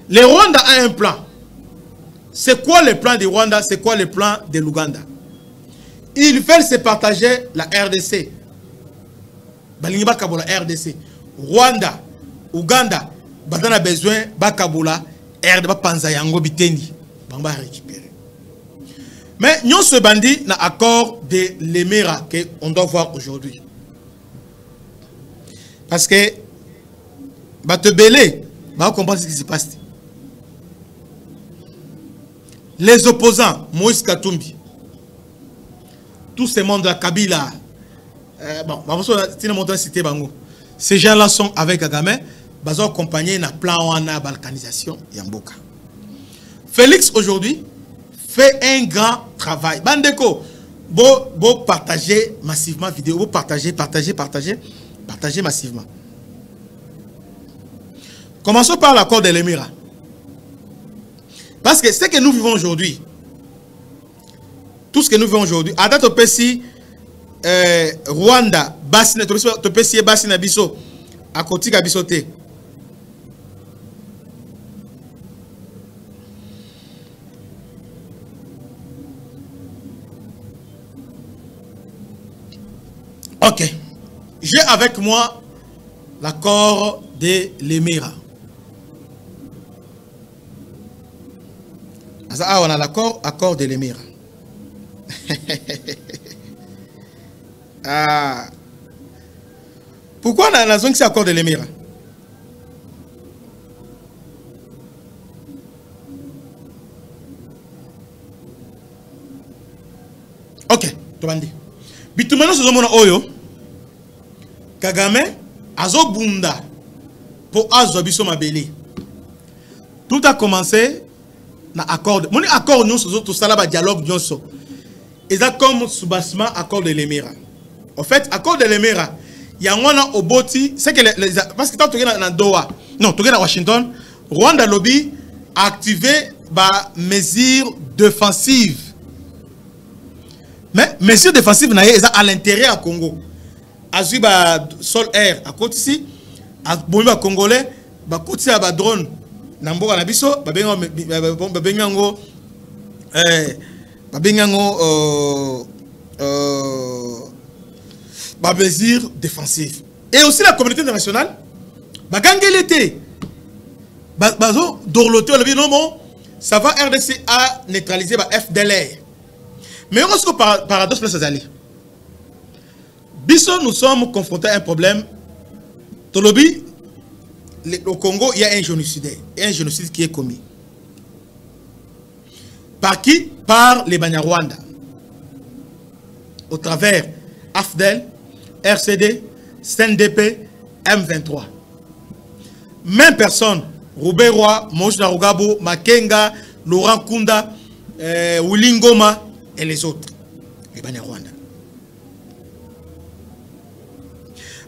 Le Rwanda a un plan. C'est quoi le plan du Rwanda? C'est quoi le plan de l'Ouganda? Ils veulent se partager la RDC. Balingi bakabola RDC. Rwanda, Ouganda, badana besoin bakabola RDC bapanza yango bitendi. Bamba récupérer. Mais nous se bandit na accord de l'Emira que on doit voir aujourd'hui. Parce que te belé, va comprendre ce qui se passe. Les opposants, Moïse Katumbi, tout ce monde de la Kabila, ces gens-là sont avec Kagame, ils ont accompagné un plan de balkanisation Yamboka. Félix aujourd'hui fait un grand travail. Bandeko, vous partagez massivement vidéo, vous partagez massivement. Commençons par l'accord de l'Émirat. Parce que ce que nous vivons aujourd'hui, tout ce que nous vivons aujourd'hui, à date au PSI, Rwanda, Bassina, au PSI Bassina Bisso, à côté de Bissoté. Ok. J'ai avec moi l'accord de l'Émirat. Ah, on a l'accord de l'Émirat. Ah. Pourquoi on a la zone qui c'est accord de l'Émirat? Ok, Tobandi. Bitumano sozomona oyo. Kagame azo bunda pour azo biso mabeli. Tout a commencé na accord. Mon accord nous tout ça là dialogue nous. Et ça comme soubassement accord de l'Émirat. En fait, accord de l'Émirat, il y a un au boti, c'est que parce que tant que dans Doha, non, tu à Washington, Rwanda lobby a activé ba mesures défensives. Mais mesures défensives na à l'intérieur du Congo. Azui ba sol air à côté ici, à bomba congolais, ba côté à ba drone. Namboka na biso babengango mesures défensives. Et aussi la communauté internationale bagangeleté bazo dorloté non ça va RDC a neutraliser ba FDLR. Mais on se paradoxe là ça allait. Biso nous sommes confrontés à un problème. Tolobi au Congo, il y a un génocide qui est commis. Par qui? Par les Banyarwanda. Au travers AFDEL, RCD, CNDP, M23. Même personne, Robert Roy, Moïse Narugabo, Makenga, Laurent Kunda, Wilingoma et les autres. Les Banyarwanda.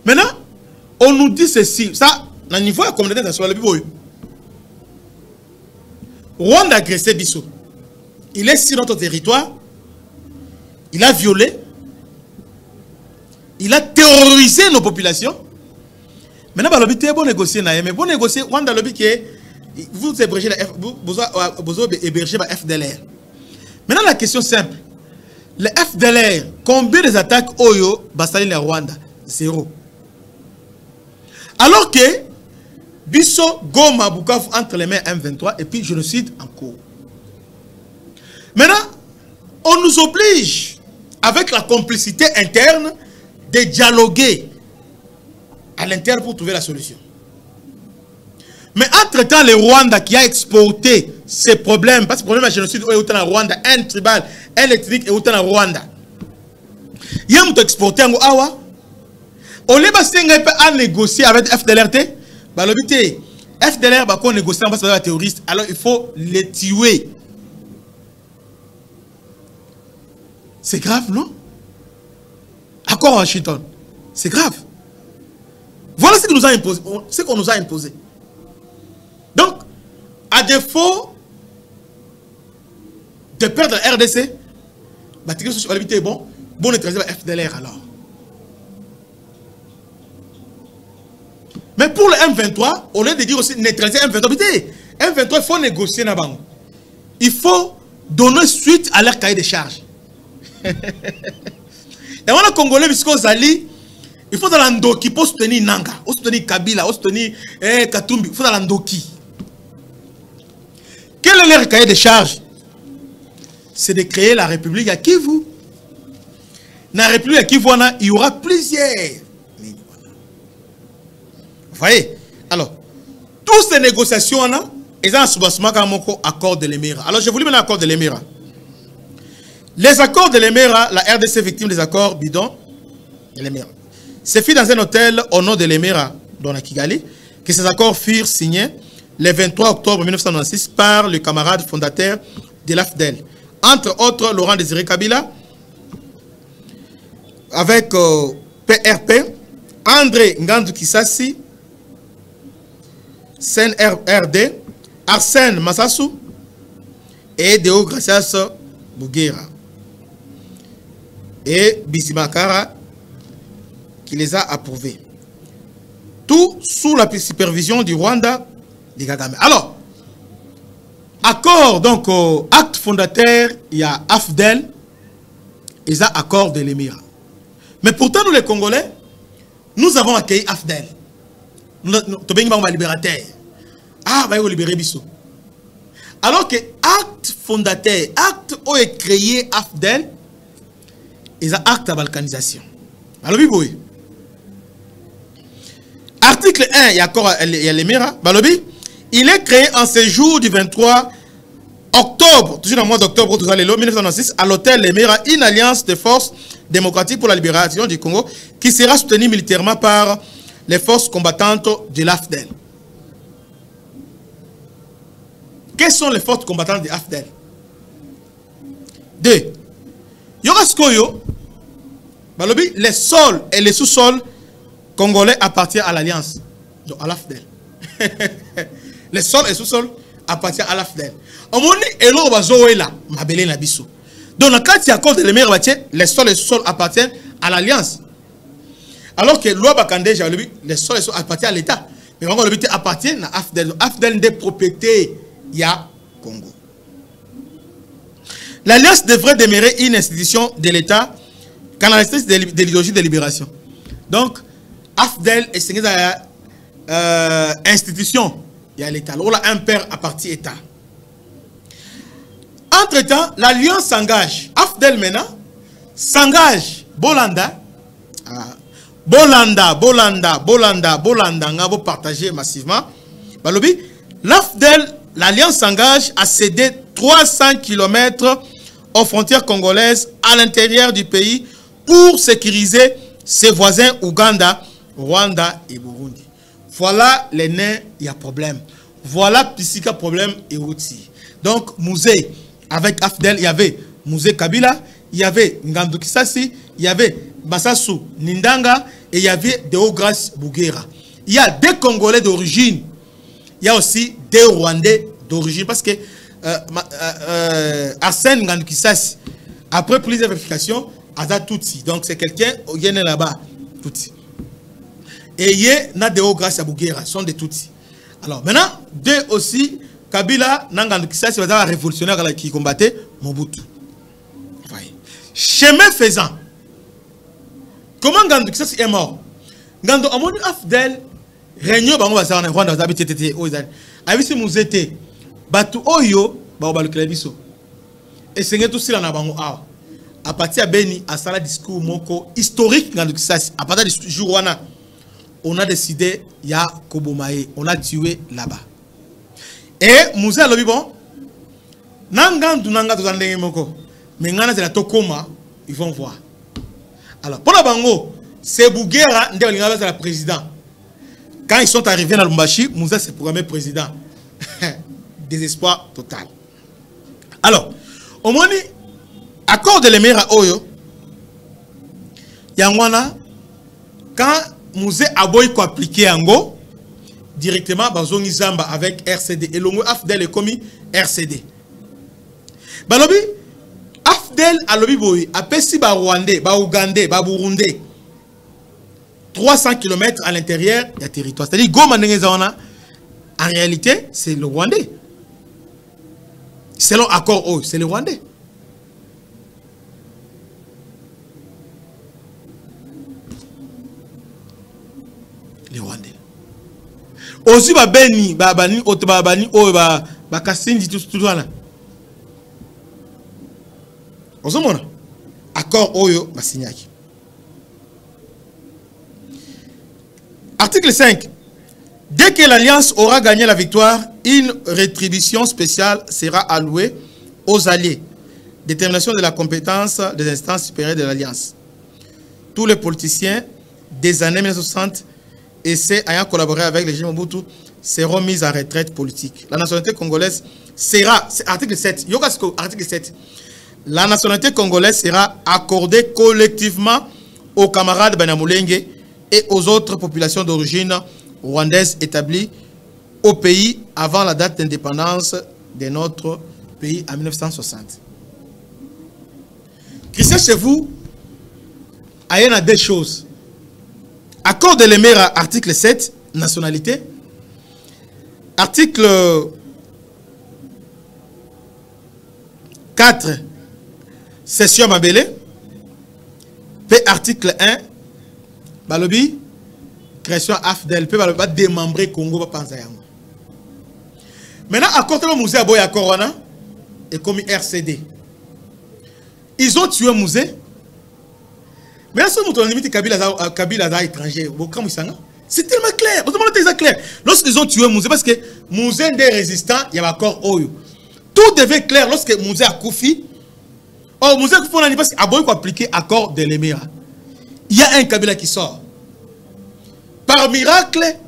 Maintenant, on nous dit ceci. Ça, au niveau de la communauté internationale, Rwanda a agressé Bissau. Il est sur notre territoire. Il a violé. Il a terrorisé nos populations. Maintenant, il y a bon négocier. Mais bon négocier, Rwanda lobby qui est vous hébergez la FDLR. Maintenant, la question simple. Le FDLR, combien des attaques Oyo Bassali na Rwanda? Zéro. Alors que Bisso, Goma, Bukavu entre les mains M23 et puis génocide en cours. Maintenant, on nous oblige, avec la complicité interne, de dialoguer à l'interne pour trouver la solution. Mais entre-temps, le Rwanda qui a exporté ces problèmes, parce que le problème de génocide est autant en Rwanda, un tribal, un ethnique est autant en Rwanda. Il y a un exporté en Awa. On les a négocier avec FDLRT. FDLR va négocier parce que c'est terroriste. Alors il faut les tuer. C'est grave, non? Accord à Washington. C'est grave. Voilà ce qu'on nous a imposé. Ce qu'on nous a imposé. Donc, à défaut de perdre la RDC, bon neutraliser la FDLR alors. Mais pour le M23, au lieu de dire aussi neutraliser M23, M23, il faut négocier na bango. Il faut donner suite à leur cahier de charges. Et on a Congolais, puisqu'on s'allie, il faut dans l'andoki pour soutenir Nanga, pour soutenir Kabila, pour soutenir Katumbi, il faut dans l'andoki. Quel est leur cahier de charges? C'est de créer la République à Kivu. Dans la République à Kivu, il y aura plusieurs. Vous voyez? Alors, toutes ces négociations, ils ont un soubassement comme accord de l'Émira. Alors, je voulais mettre l'accord de l'Émira. Les accords de l'Émira, la RDC victime des accords bidons de l'Émira. C'est fait dans un hôtel au nom de l'Émira, dans la Kigali, que ces accords furent signés le 23 octobre 1996 par le camarade fondateur de l'AFDEL. Entre autres, Laurent Désiré Kabila, avec PRP, André Ngandou Kisasi, CNRD, Arsène Massassou et Deo Gracias Bouguera. Et Bisimakara qui les a approuvés. Tout sous la supervision du Rwanda de Kagame. Alors, accord, donc, acte fondateur, il y a AFDEL, ils ont accord de l'Émirat. Mais pourtant, nous les Congolais, nous avons accueilli AFDEL. Nous sommes libérateurs. Ah, bah, ils vont libérer Bissot. Alors que acte fondateur, acte où est créé AFDEL, ils ont acte de balkanisation. Alors, oui. Article 1, il y a encore l'Émirat. Il est créé en ce jour du 23 octobre, toujours dans le mois d'octobre 1996, à l'hôtel l'Émirat, une alliance de forces démocratiques pour la libération du Congo qui sera soutenue militairement par les forces combattantes de l'AFDEL. Quelles sont les forces combattantes de l'AFDEL? 2. Yoraskoyo, les sols et les sous-sols congolais appartiennent à l'alliance, donc à l'AFDEL. Les sols et sous-sols appartiennent à l'AFDEL. On m'a dit, donc, dans le cas de l'Émirat, les sols et sous-sols appartiennent à l'alliance. Alors que loi Bakandé, les sols et sous-sols appartiennent à l'État. Mais on appartient à l'AFDEL. L'AFDEL des propriétés, il y a Congo. L'alliance devrait demeurer une institution de l'État canalisatrice de l'idéologie de libération. Donc, AFDEL est une institution. Il y a l'État. Alors là, un père à partie État. Entre-temps, l'Alliance s'engage. AFDEL maintenant s'engage. Bolanda. Bolanda, on va partager massivement. L'AFDEL, l'Alliance s'engage à céder 300 km aux frontières congolaises à l'intérieur du pays pour sécuriser ses voisins Ouganda, Rwanda et Burundi. Voilà les nains, il y a problème. Voilà psychique problème et outils. Donc, musée, avec AFDEL, il y avait musée Kabila, il y avait Ngandou Kisasi, il y avait Massassou Nindanga et il y avait Deo Gracias Bouguera. Il y a des Congolais d'origine. Il y a aussi des Rwandais d'origine parce que Arsène Ngandou Kisasi, après plusieurs vérifications, Aza Tutsi. Donc, c'est quelqu'un qui est là-bas, Tutsi. Et il y a Deo Gracias Bouguera, sont des Tutsis. Alors maintenant, deux aussi, Kabila, Ngandou Kisasi, c'est un révolutionnaire qui combattait Mobutu. Chemin faisant, comment Ngandou Kisasi est mort? Ngandou a montré AFDEL, réunion, on va faire en Rwanda, on va habiter aux années. Avec ce musée, Batu Oyo, on va le Klebiso. Et c'est tout ça, à partir de Beni, à Sala discours moko historique, Ngandou Kisasi, à partir du jour où on a décidé, il y a Kobomae, on a tué là-bas. Et Moussa a dit, bon, Nangandou Nanga Tozandenge Moko, mais Ngana c'est la Tokoma, ils vont voir. Alors, pour la Bango, c'est Bouguera, c'est la président. Quand ils sont arrivés dans Lubumbashi, Moussa s'est programmé président. Désespoir total. Alors, au moment accord de l'Émirat Oyo, Yangwana, quand Moussa a boy ko appliquer Ango, directement, Bazongi Zamba avec RCD. Et l'ongo AFDEL est commis RCD. Balobi, AFDEL a lobi boy, a Pessi ba Rwandais, ba Ougandais, ba Burundais. 300 km à l'intérieur du territoire. C'est-à-dire, Goma Nengezana, En réalité, c'est le Rwandais. Selon accord O, c'est le Rwandais. Les Rwandais. Aussi, Beni, Babani, Otobabani, Bakasindi, tout là. Osomona. Accord Oyo, Basignaki. Article 5. Dès que l'Alliance aura gagné la victoire, une rétribution spéciale sera allouée aux alliés. Détermination de la compétence des instances supérieures de l'Alliance. Tous les politiciens des années 1960 essaient ayant collaboré avec le régime Mobutu seront mis en retraite politique. La nationalité congolaise sera, c'est article 7, article 7, la nationalité congolaise sera accordée collectivement aux camarades Banyamulenge et aux autres populations d'origine rwandaise établies au pays avant la date d'indépendance de notre pays en 1960. Christian chez vous, il y a deux choses. Accord de l'Emera, article 7, nationalité. Article 4, session Mabele. P article 1, Balobi, création AFDEL, P Balobi, démembrer Congo, pas penser à moi. Maintenant, à côté de musée à Boya Corona, et comme RCD, ils ont tué un musée. Mais à ce moment, on limite Kabila étranger. C'est tellement clair. Lorsqu'ils ont tué un musée, parce que musée des résistants, il y a encore Oyo. Tout devait clair lorsque le musée a Koufi. Oh, musée Koufi, on a dit parce qu'il faut appliquer l'accord de l'Emera. Il y a un Kabila qui sort. Par miracle,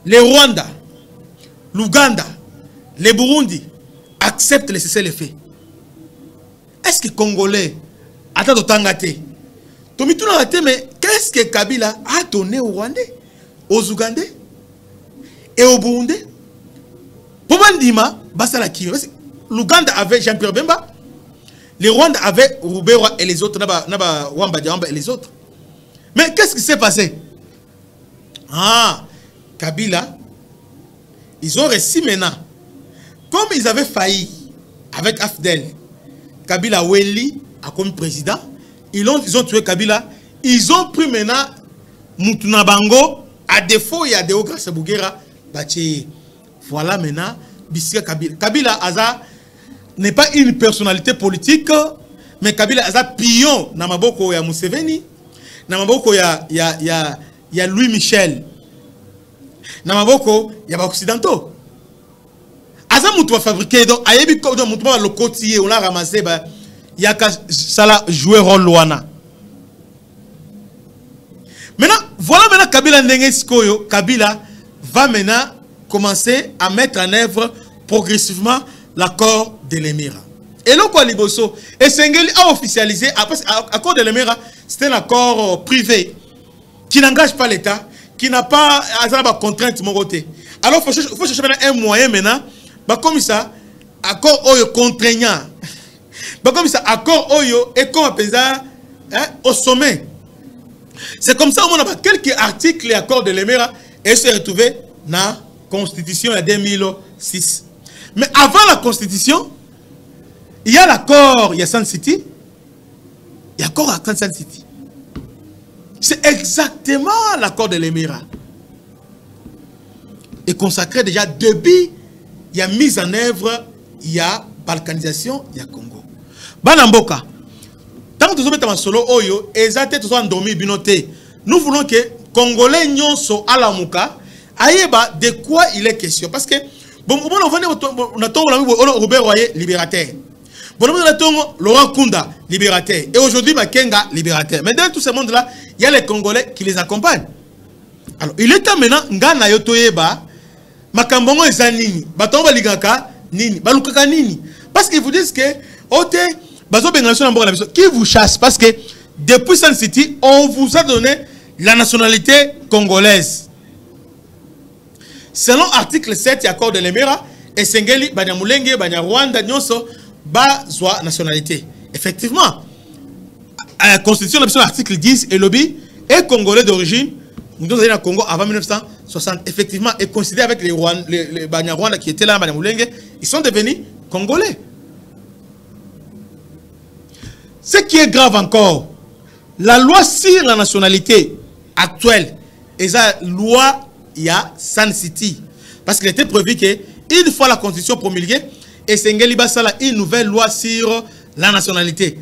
les Rwanda, l'Ouganda, les Burundi acceptent les cessez-le-feu. Est-ce que les Congolais attendent autant gâté? Mais qu'est-ce que Kabila a donné aux Rwandais, aux Ougandais et aux Burundais? Pour Mandima, l'Ouganda avait Jean-Pierre Bemba, les Rwandais avaient Roubewa et les autres, Wamba Diamba et les autres. Mais qu'est-ce qui s'est passé? Ah, Kabila, ils ont réussi maintenant. Comme ils avaient failli avec Afdel, Kabila Weli a comme président, ils ont tué Kabila. Ils ont pris maintenant Mutuna Bango, à défaut, il y a Deo Grâce Bougera. Voilà maintenant, Bissika Kabila. Kabila Aza n'est pas une personnalité politique, mais Kabila Aza pion, Namaboko ya Museveni, Namaboko ya Louis Michel, Namaboko ya Occidentaux. Aza Moutou a fabriqué, donc, Ayebi Kodo Moutou a le côtier, on l'a ramassé, il y a qu'à jouer rôle Luana. Maintenant, voilà maintenant Kabila Ndengeskoyo. Kabila va maintenant commencer à mettre en œuvre progressivement l'accord de l'Emera. Et là, quoi, Liboso, et Sengeli a officialisé, l'accord de l'Emera, c'est un accord privé qui n'engage pas l'État, qui n'a pas de contraintes de mon côté. Alors, il faut chercher un moyen maintenant, comme ça, accord contraignant. Comme ça, accord Oyo est comme au sommet. C'est comme ça qu'on a quelques articles et accords de l'Emera et se retrouver dans la Constitution de 2006. Mais avant la Constitution, il y a l'accord, il y a Sun City. Il y a l'accord à Sun City. C'est exactement l'accord de l'Emera. Et consacré déjà depuis, il y a mise en œuvre, il y a balkanisation, il y a Congo. Banamboka. Tant que nous sommes solo oyo, nous voulons que Congolais nyonso à la mouka, aïeba de quoi il est question. Parce que, bon, on a Robert Royer, libérateur. Bon, on a Laurent Kunda, libérateur. Et aujourd'hui, Makenga, libérateur. Mais dans tout ce monde-là, il y a les Congolais qui les accompagnent. Alors, il est temps maintenant, Ngana Yotoyeba, Makambongo et Zanini, Batomba Ligaka, Nini, Balukaka Nini. Parce qu'ils vous disent que, qui vous chasse parce que depuis Sun City, on vous a donné la nationalité congolaise. Selon l'article 7 du accord de l'Emera, et Sengeli, Banyamulenge, Banyarwanda, Nyonso, Bazwa nationalité. Effectivement, à la Constitution, l'article 10, et lobby est congolais d'origine. Nous sommes allés au Congo avant 1960. 60 effectivement est considéré avec les Banyarwanda qui étaient là à Banyamulenge, ils sont devenus congolais. Ce qui est grave encore, la loi sur la nationalité actuelle est la loi il y a San City. Parce qu'il était prévu que une fois la constitution promulguée, et Sengeli Basala une nouvelle loi sur la nationalité.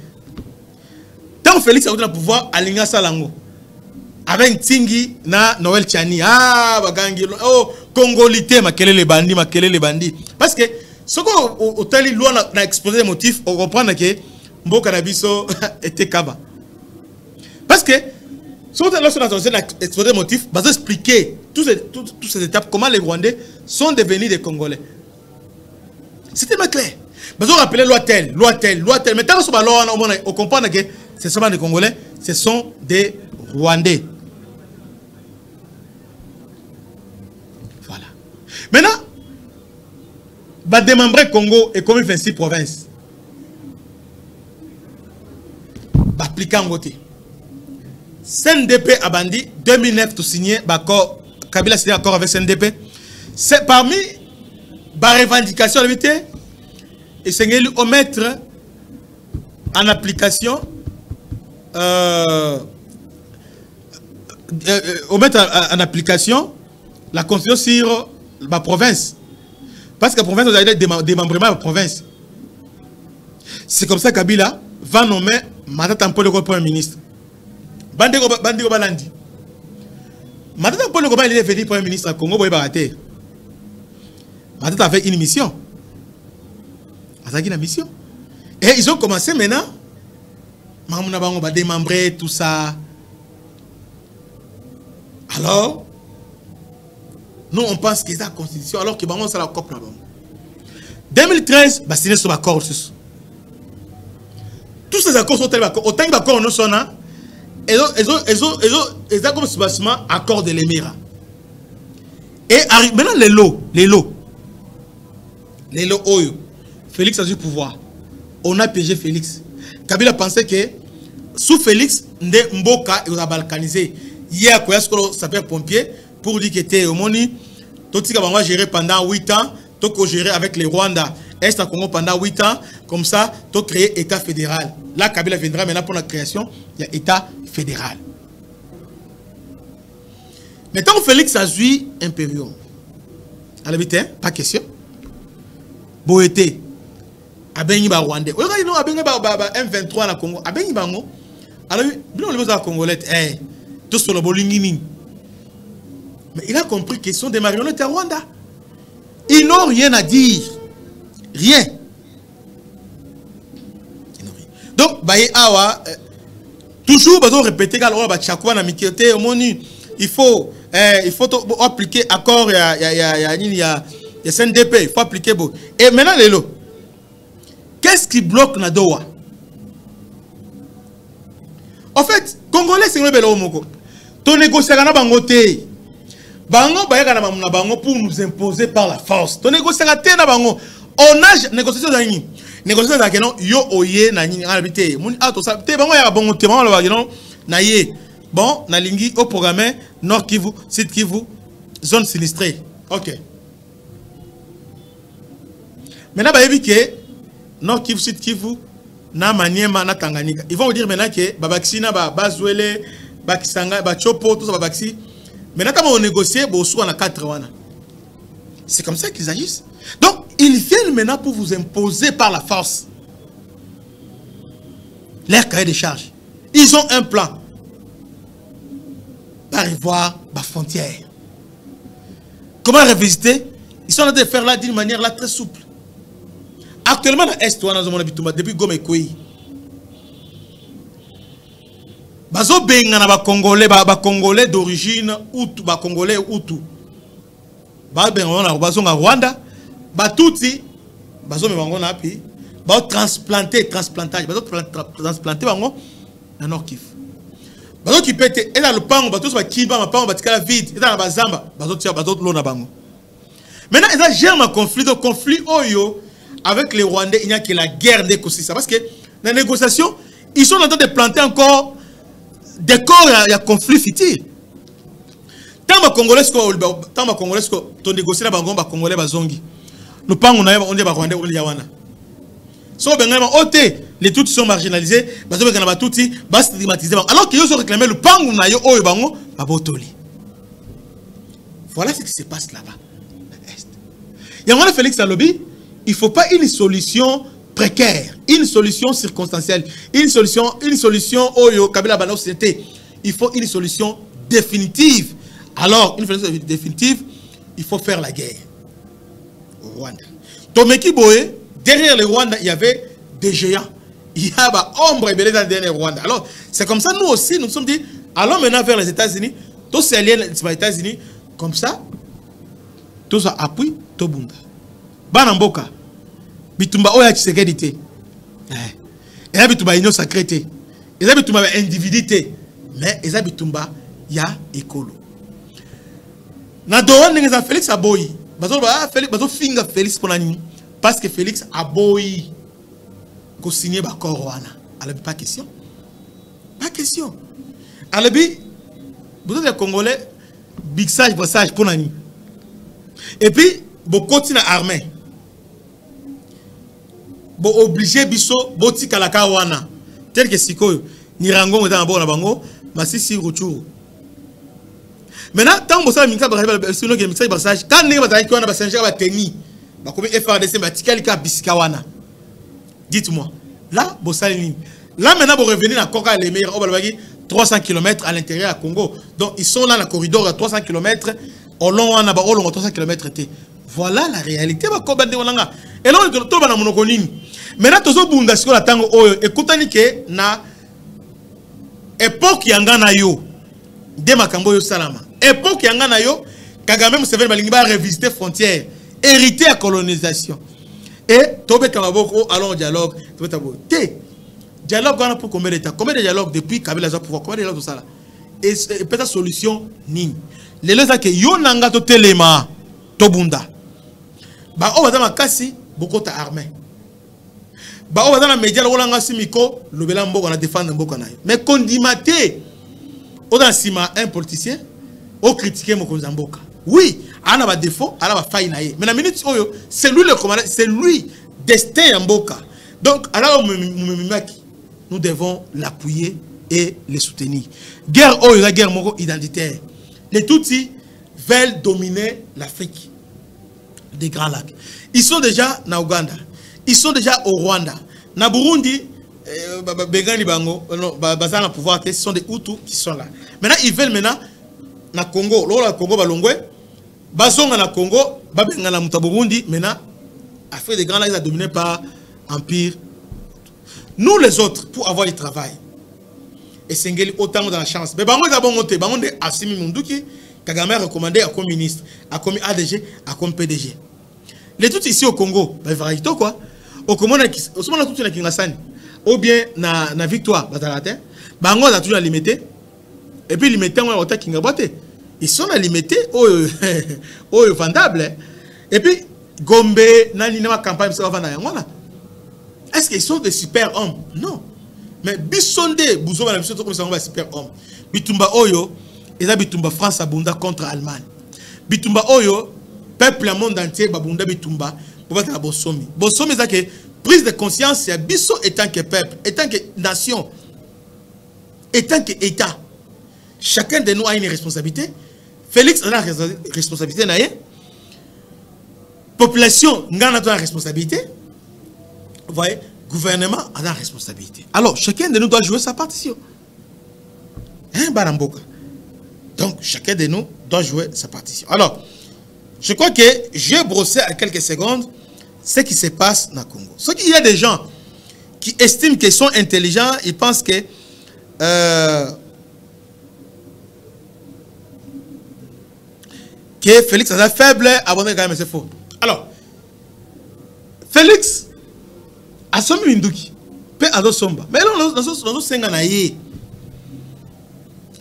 Tant Félix a eu le pouvoir à l'Inga Salango. Avec Tingi na Noël Tchani. Ah, bagangi. Oh, Congolité, ma les bandits. Parce que ce qu'on a telle loi n'a exposé les motifs, on comprend que Mboka Nabiso était Kaba. Parce que si on a exposé les motifs, on va expliquer toutes ces étapes, comment les Rwandais sont devenus des Congolais. C'était pas clair. Mais on rappelait loi telle. Mais tant qu'on comprend que ce sont pas des Congolais, ce sont des Rwandais. Voilà. Maintenant, va démembrer Congo et comme 26 provinces. Va appliquer en côté. CNDP a bandi 2009 tout signé, Kabila signé accord avec CNDP. C'est parmi les revendications de l'unité et c'est lui omettre en application la constitution sur la province. Parce que la province, vous avez des démembrements de la province. C'est comme ça que Kabila va nommer Matata Mpolo comme Premier ministre. Bandego Balandi. Matata Mpolo comme il est devenu Premier ministre à Congo, il va rater. Matata avait une mission. Une mission. Et ils ont commencé maintenant. On va démembrer tout ça. Alors, nous on pense que c'est la constitution alors que c'est la COP là. 2013, bah signé sur l'accord. Tous ces accords sont tellement accords. Autant d'accords nous sont là. Ils ont comme ce bâtiment accord de l'émirat. Et maintenant les lots Oyo. Félix a du pouvoir. On a piégé Félix. Kabila pensait que sous Félix, Mboka il a balkanisé. Hier, il s'appelle pompier pour dire que était au Moni. Totika va gérer pendant 8 ans. Toko gérer avec les Rwanda. Est à Congo pendant 8 ans. Comme ça, tu créer État fédéral. Là, Kabila viendra maintenant pour la création. Il y a État fédéral. Maintenant, Félix a joué impériaux. Alors, pas question. Boété. Abengi ba Rwandais. Regardez, non, abengi ba M23 na Congo. Abengi bango. Alors, bien on les Congolais. Tous sur le bolingini. Mais il a compris qu'ils sont des marionnettes à Rwanda. Ils n'ont rien à dire. Rien. Donc, toujours, répéter il faut appliquer accord, il y a CNDP, il faut appliquer. Et maintenant, les lots. Qu'est-ce qui bloque Nadoa? En fait, Congolais, c'est le belo moko. Ton négociation na bangote. Bango bayaka na bango pour nous imposer par la force. Ton négociation na bango. On a négociation dans ni. Négociation dans kenon yo oye na ni habité. Mon ato sa te bango ya bango te bango la kenon na ye. Bon, na lingi au programme Nord Kivu, Sud Kivu, zone sinistrée. OK. Maintenant ba yebi que Nord Kivu, Sud Kivu na Maniema na Tanganyika. Ils vont vous dire maintenant que Babaxi na Bazwele, Bakisanga, Bachopo, tout ça Babaxi. Maintenant on négocie bosso na 4 wana. C'est comme ça qu'ils agissent. Donc ils viennent maintenant pour vous imposer par la force leur cahier de charges. Ils ont un plan. Par voir la frontière. Comment revisiter? Ils sont en train de faire là d'une manière là très souple. Actuellement, dans l'Est, depuis Goma et Kouy, bazo benga na ba Congolais d'origine Hutu, ba Congolais Hutu. Ba benga na bazo nga Rwanda, ba tuti bazo me bango na pi, ba transplanter, bazo transplanter bango na Nord Kivu. Bazo qui pète et là le pango bazo ba kiba ma pango batikala vide, et dans la bazamba, bazo tia bazo lo na bango. Maintenant, ils ont géré un conflit oyo. Avec les Rwandais, il n'y a que la guerre d'écosystème. Parce que dans la négociation, ils sont en train de planter encore des corps à conflit futile. Tant que Congolais, ton négocier la bangon, Congolais, bazongi. Nous parlons, on dit, Rwandais, on dit, Yawana. So, les toutes sont marginalisés, stigmatisés. Alors qu'ils ont réclamé le pan, voilà ce qui se passe là-bas. Il y a un Félix Alobi, il ne faut pas une solution précaire, une solution circonstancielle, une solution Oyo, Kabila Bana société. Il faut une solution définitive. Alors, une solution définitive, il faut faire la guerre au Rwanda. Tomeki Boé, derrière le Rwanda, il y avait des géants. Il y a des ombres et dans le dernier Rwanda. Alors, c'est comme ça, nous aussi, nous nous sommes dit, allons maintenant vers les États-Unis, tous ces alliés des États-Unis, comme ça, tous appuient, tout bunda. Banamboka, bitumba oya chisekedité. Et là, bitumba union sacrété. Et là, bitumba individuité. Mais, et là, bitumba ya écolo. Na doan n'engeza Félix Aboyi. Bazo finga Félix pour l'année. Parce que Félix Aboyi. Qu'on signe ba Corona. Alors, pas question. Pas question. Alors, vous êtes les Congolais, big sage, brassage pour l'année. Et puis, vous continuez à armer. Vous obligez biso, boti kalaka wana. Tel que Siko, Nirango, dans la bango, Massisi, Rouchou. Maintenant, tant que vous avez un mixage brassage, quand vous avez un mixage brassage, dites-moi, là, vous savez, là maintenant, vous revenez à Koka, les meilleurs, 300 km à l'intérieur du Congo. Donc, ils sont là dans le corridor à 300 km, au long de 300 km. Voilà la réalité. Et là, on est dans monoconine. Maintenant, tout le monde a tango écoutez que na époque yangana yo de makambo yo salama. Époque yangana yo Kagame Museveni balingi ba revisiter frontières, hérité à colonisation. Et tobe kamaboko allons au dialogue, dialogue on a pour combien d'états? Combien de dialogues depuis Kabila za pouvoir? Combien de dialogues tout ça là? Et peut-être solution ni. Les gens que yo nanga to telema tobunda. Ba o bazama kasi beaucoup ta armée. Ba o bazana média lo langa simiko lobela mboko na défendre mboko na. Mais condimaté o dans sima un politicien o critiquer mokonza mboka. Oui, on a des défauts, on a des failles. Mais la minute c'est lui le commandant, c'est lui destin mboka. Donc alors nous devons l'appuyer et le soutenir. Guerre la guerre identitaire. Les Tutsis veulent dominer l'Afrique des Grands Lacs. Ils sont déjà en Ouganda. Ils sont déjà au Rwanda. Na Burundi, Begani Bango, Bazana pouvoir, ce sont des Hutus qui sont là. Maintenant, ils veulent maintenant, na Congo, le Congo Balongwe, Bazonga na Congo, Babenga na Burundi, maintenant, Afrique des Grands Lacs est dominée par Empire. Nous les autres, pour avoir du travail, et Sengeli autant dans la chance. Mais Bango d'abord monté, Bango de Assimi Munduki, Kagame a recommandé à comme ministre, à comme ADG, à comme PDG. Les tout ici au Congo, bah varito quoi. Au Congo, au moment où tout est Kingasani, ou bien na victoire, Batalate, Bango a toujours limité. Et puis limité on a autant Kingabote. Ils sont limités, oh vendables. Et puis Gombe, nani na campagne ça va na yangona. Est-ce qu'ils sont des super hommes? Non. Mais Bissonde, Bouzo va comme ça on va super homme. Bitumba Oyo, et là Bitumba France abunda contre Allemagne. Bitumba Oyo, peuple le monde entier babunda Bitumba pour battre la Bosomi. Bosomi c'est que prise de conscience c'est Bisso étant que peuple, étant que nation, étant que État. Chacun de nous a une responsabilité. Félix a une responsabilité naie. Population n'a pas une responsabilité. Vous voyez, gouvernement a une responsabilité. Alors, chacun de nous doit jouer sa partition. Hein, Baramboka. Donc, chacun de nous doit jouer sa partition. Alors, je crois que j'ai brossé à quelques secondes ce qui se passe dans le Congo. Ce qu'il y a des gens qui estiment qu'ils sont intelligents, ils pensent que Félix est faible, abonné quand même, c'est faux. Alors, Félix a son minduki, peut à somba. Mais là, nous sommes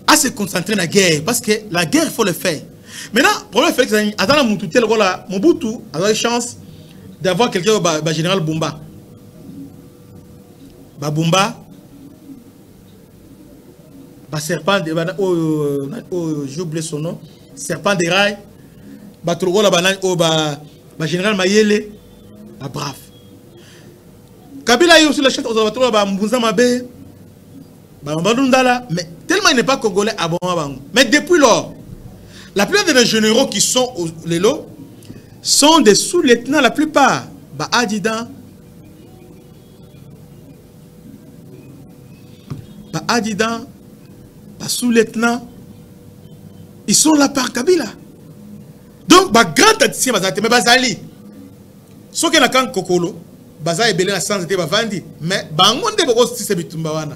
à se concentrer dans la guerre, parce que la guerre, il faut le faire. Maintenant, le problème Félix, attends, Mobutu a la chance d'avoir quelqu'un, le général Bumba. Bumba, serpent, j'ai oublié son nom. serpent des rails, Batologo la banane, oh, général Mayele, brave. Kabila est aussi le chef observatoire, Mbunza Mabe, mais tellement il n'est pas congolais, mais depuis lors, la plupart des généraux qui sont au Lelo sont des sous-lieutenants, la plupart. Adida, sous-lieutenant, ils sont là par Kabila. Donc, grand tacticien, mais Bazali, ce qui est là Kokolo, Baza est belé la sens de Bavandi, mais Bangonde Bogo Sisse Bitumbawana.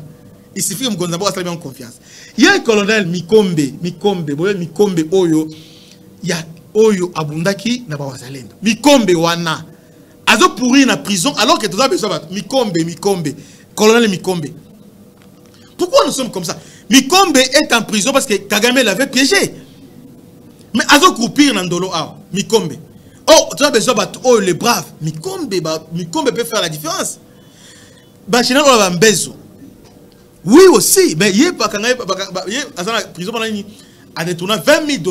Il suffit que nous avons bien confiance. Il y a un colonel Mikombe, Oyo, il y a Oyo Abundaki, Nabawazalendo. Mikombe Wana. Azo pourri na prison alors que tout ça besoin Mikombe, colonel Mikombe. Pourquoi nous sommes comme ça? Mikombe est en prison parce que Kagame l'avait piégé. Mais Azo croupir dans Ndolo A, Mikombe. Oh, tu as besoin de oh, les braves. Mikombe peut faire la différence. Bachina on va mbezo. Oui aussi, mais il y a pas quand il y a la prison a détourné $20,000.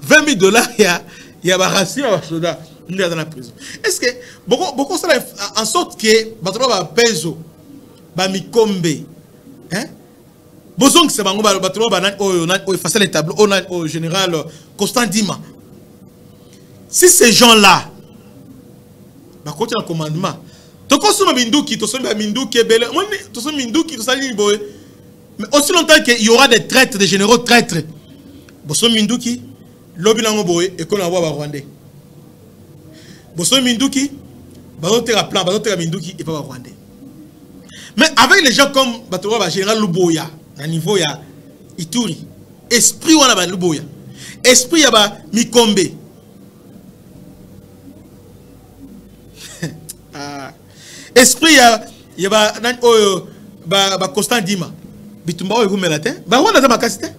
20,000 il y a des soldats dans la prison. Est-ce que beaucoup ça en sorte que batolo peso ba Mikombe hein bozong c'est bango batolo ba on effacer les tableaux au général Constant Dima. Si ces gens-là ba continuer le commandement to kosoma minduki to somba minduki bele to somba minduki to sali boy mais aussi longtemps qu'il y aura des traîtres, des généraux traîtres boso minduki lobi nango boy et qu'on envoie ba Rwandais boso minduki bazotera plan bazotera minduki et pas ba Rwandais. Mais avec les gens comme batoro ba général Luboya à niveau ya Ituri esprit wana ba Luboya esprit ya ba Mikombe esprit ya ba Constant Dima bitumba oyo kumelate ba wana za makasite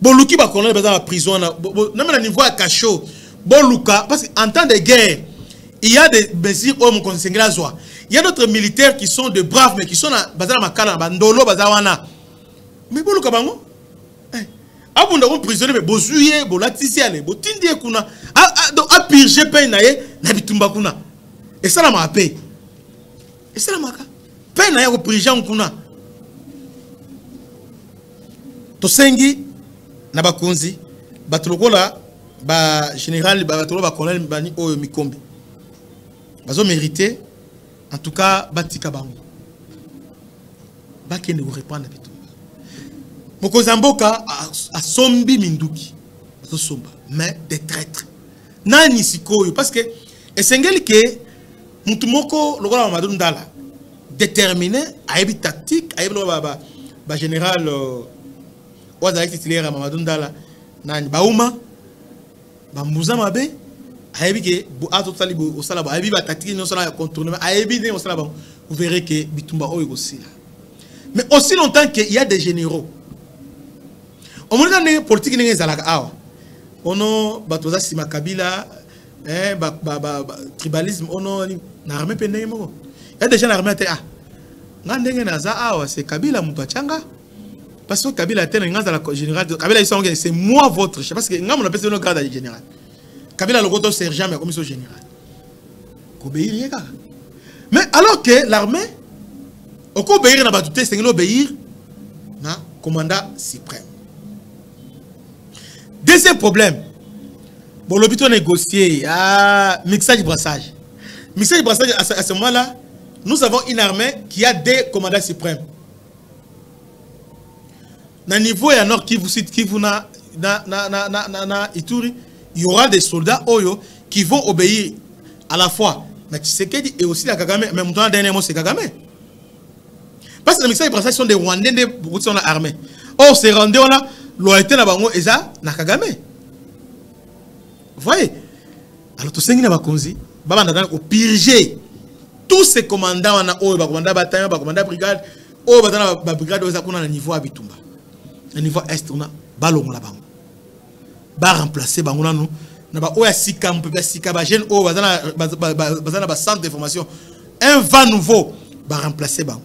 boluki ba colonel ba za prison na même na niveau ya cachot boluka parce qu'en temps de guerre il y a des mesures comme conseiller zoa il y a d'autres militaires qui sont de braves mais qui sont na bazala makala ba ndolo baza wana mais boluka bango abunda ko prisonnier mais bozuye bolatisi ale botindi kuna a purger peine na ye na bitumba kuna et ça la ma paix et ça la maka peine na ye ko purger kuna to sengi na bakonzi batolokola ba général batolo ba colonel bani o Mikombe bazo mérité en tout cas batika bango bakende ko répondre bitumba Mokozamboka a sombi minduki bazo somba mais des traîtres nani sikoyo parce que esengeli ke mutu moko lokola Mamadou Ndala déterminé ayebi tactique ayebi ba général Ouazali titulaire Mamadou Ndala nani bauma bambuza mabe ayebi ke bo atotali bo osala ba ayebi ba tactique non sala contournement ayebi ne osala ba vous verrez que bitumba oyo aussi là mais aussi longtemps qu'il y a des généraux on me dit politique n'est pas awa ono batoza sima Kabila tribalisme ono na armée pendenge moko il y a des gens dans l'armée ah ngandenge na za awa c'est Kabila mutachanga parce que Kabila était le général Kabila c'est moi votre chef parce que ngam on appelle le grade de général Kabila le gros sergent mais commissaire général obéir mais alors que l'armée au obéir na batute c'est obéir na commandant suprême. Deuxième problème, bon, l'hôpital négocié, mixage brassage. Mixage brassage, à ce moment-là, nous avons une armée qui a des commandants suprêmes. Dans le niveau et à nord qui vous cite, qui vous na Ituri, il y aura des soldats Oyo qui vont obéir à la fois. Mais Tshisekedi et aussi la Kagame, mais mon dernier mot c'est Kagame. Parce que les mixage brassage sont des Rwandais de beaucoup de l'armée. Or, ces Rwandais là, loyauté na bango eza na Kagame. Vous voyez? Alors tout sengi na bakonzi baba na ko purger tous ces commandants na oyo ba commandant bataillon ba commandant brigade oyo ba ba brigade oza kuna na niveau abitumba. Na niveau est on a balongo la bango. Ba remplacer bango na nous na ba oya sika mpe ba sika ba jeune oyo bazana ba centre de formation un vent nouveau ba remplacer bango.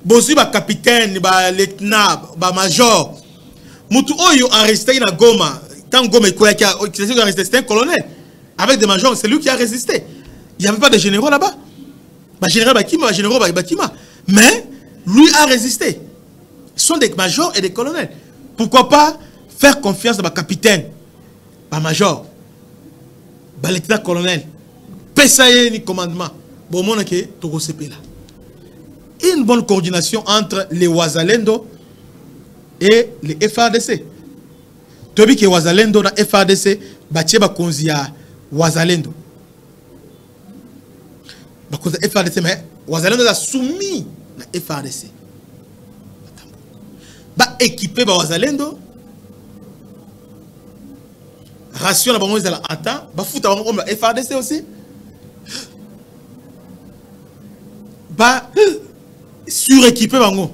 bosi ba capitaine, ba lieutenant, ba major. Mutu oyo a resté na Goma. Tant Goma est resté, c'était un colonel. Avec des majors, c'est lui qui a résisté. Il n'y avait pas de généraux là-bas. Bah, général Bakima, bah, généraux Bakima. Mais lui a résisté. Ce sont des majors et des colonels. Pourquoi pas faire confiance à ma capitaine, à major, à lieutenant-colonel, PSAE ni commandement. Bon, mon ok, tout là. Une bonne coordination entre les Wazalendo et les FARDC. Tobi qui est Wazalendo dans FARDC, Bacheba Konzia Wazalendo. Parce que FARDC, mais Wazalendo a soumis la FARDC. Ba équipé ba Wazalendo. Ration la bango de la ata, ba fout comme la FARDC aussi. Ba suréquipé bango.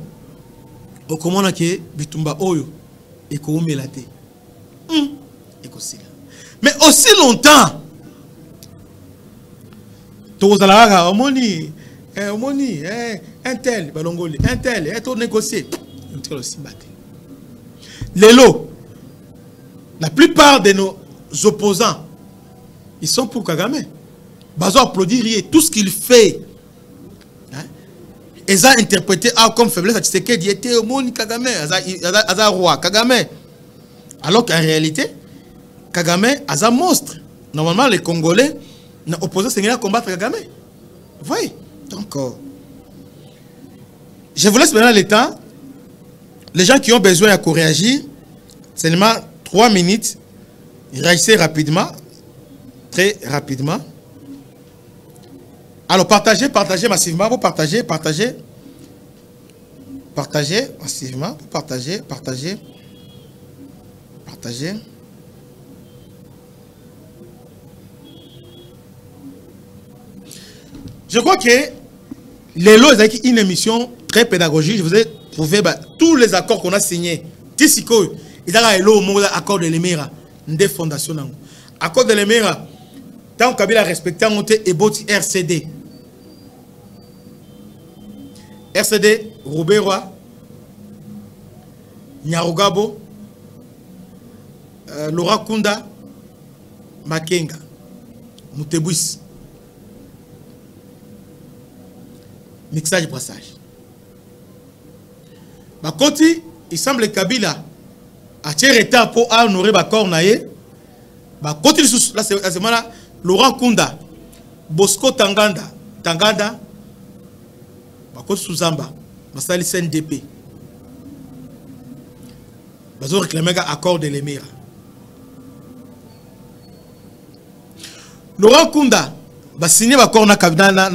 Au comment on a que Bitumba Oyo et qu'on met la tête. Mais aussi longtemps, tous à la homoni, un tel, balongoli, un tel, et tout négocier. Lélo, la plupart de nos opposants, ils sont pour Kagame. Bazo applaudir tout ce qu'il fait. Ils ont interprété comme faiblesse à Tshisekedi, était homoni Kagame, Aza roi Kagame. Alors qu'en réalité, Kagame est un monstre. Normalement, les Congolais n'ont opposé Sénégal à combattre Kagame. Vous voyez? Donc, je vous laisse maintenant le temps. Les gens qui ont besoin de réagir, seulement 3 minutes. Réagissez rapidement. Très rapidement. Alors, partagez massivement. Vous partagez massivement. Vous partagez. Je crois que Lélo est une émission très pédagogique. Je vous ai prouvé tous les accords qu'on a signés. Tissiko, il y a l'accord de l'Emira, des fondations. Accord de l'Emira, tant que Kabila a respecté et boti RCD. RCD, Rouberois, Nyarugabo, Laura Kunda, Makenga, Mutebouis. Mixage et brassage. Bakoti, il semble que Kabila a tiré état pour honorer Bakor Naye. Bakoti, là c'est Laura Kunda, Bosco Tanganda, Bakoti Souzamba, Basali CNDP. Bazo réclamé l'accord de l'Émira. Laurent Kunda va signer l'accord na Kabila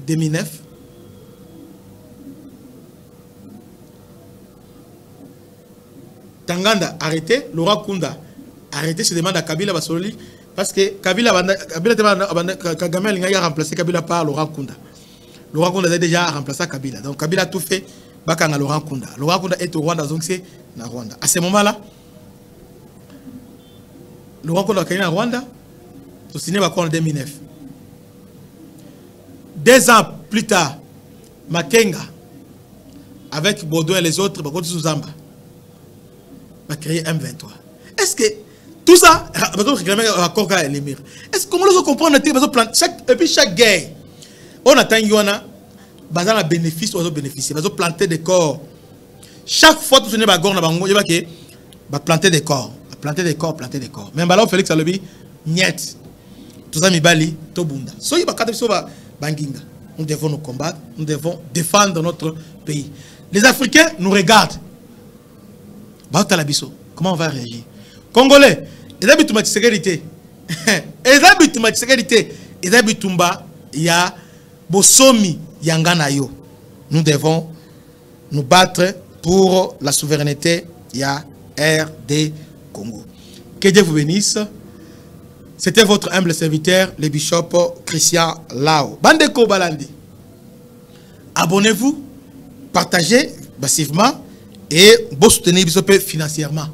2009. Tanganda arrêté, Laurent Kunda arrêté, se demande à Kabila Basololi parce que Kabila Kagame a remplacé Kabila par Laurent Kunda. Laurent Kunda a déjà remplacé Kabila. Donc Kabila a tout fait Bakanga Laurent Kunda. Laurent Kunda est au Rwanda, donc c'est na Rwanda. À ce moment-là, Laurent Kunda a gagné à Rwanda, il a signé en 2009. 2 ans plus tard, Makenga, avec Baudouin et les autres, Bakoti Souzamba, va créer M23. Est-ce que tout ça, est-ce que comment nous comprenons chaque guerre, on attend qu'il y a un bénéfice, on bénéficier, on va planter des corps. Chaque fois que tu es il va planter des corps. Planter des corps. Mais là, Félix Alobi, niet. Tout ça, Mibali, Tobunda. Nous devons nous combattre, nous devons défendre notre pays. Les Africains nous regardent. Comment on va réagir? Congolais, ils habitent ma sécurité. Ils habitent ya bosomi yangana yo. Nous devons nous battre pour la souveraineté ya RD Congo. Que Dieu vous bénisse. C'était votre humble serviteur, le bishop Christian Lao. Bandeko Balandi. Abonnez-vous, partagez massivement et vous soutenez le bishop financièrement.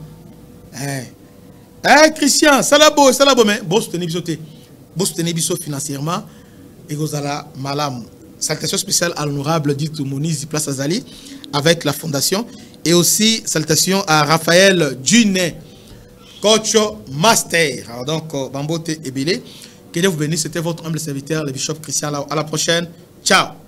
Christian, salabo, mais vous soutenez le bishop financièrement. et Gozala Malam. Salutation spéciale à l'honorable Dito Monizi Place Azali avec la fondation. Et aussi salutation à Raphaël Dune, coach master. Alors donc, Bambote et Bélé. Que Dieu vous bénisse. C'était votre humble serviteur, le bishop Christian. À la prochaine. Ciao.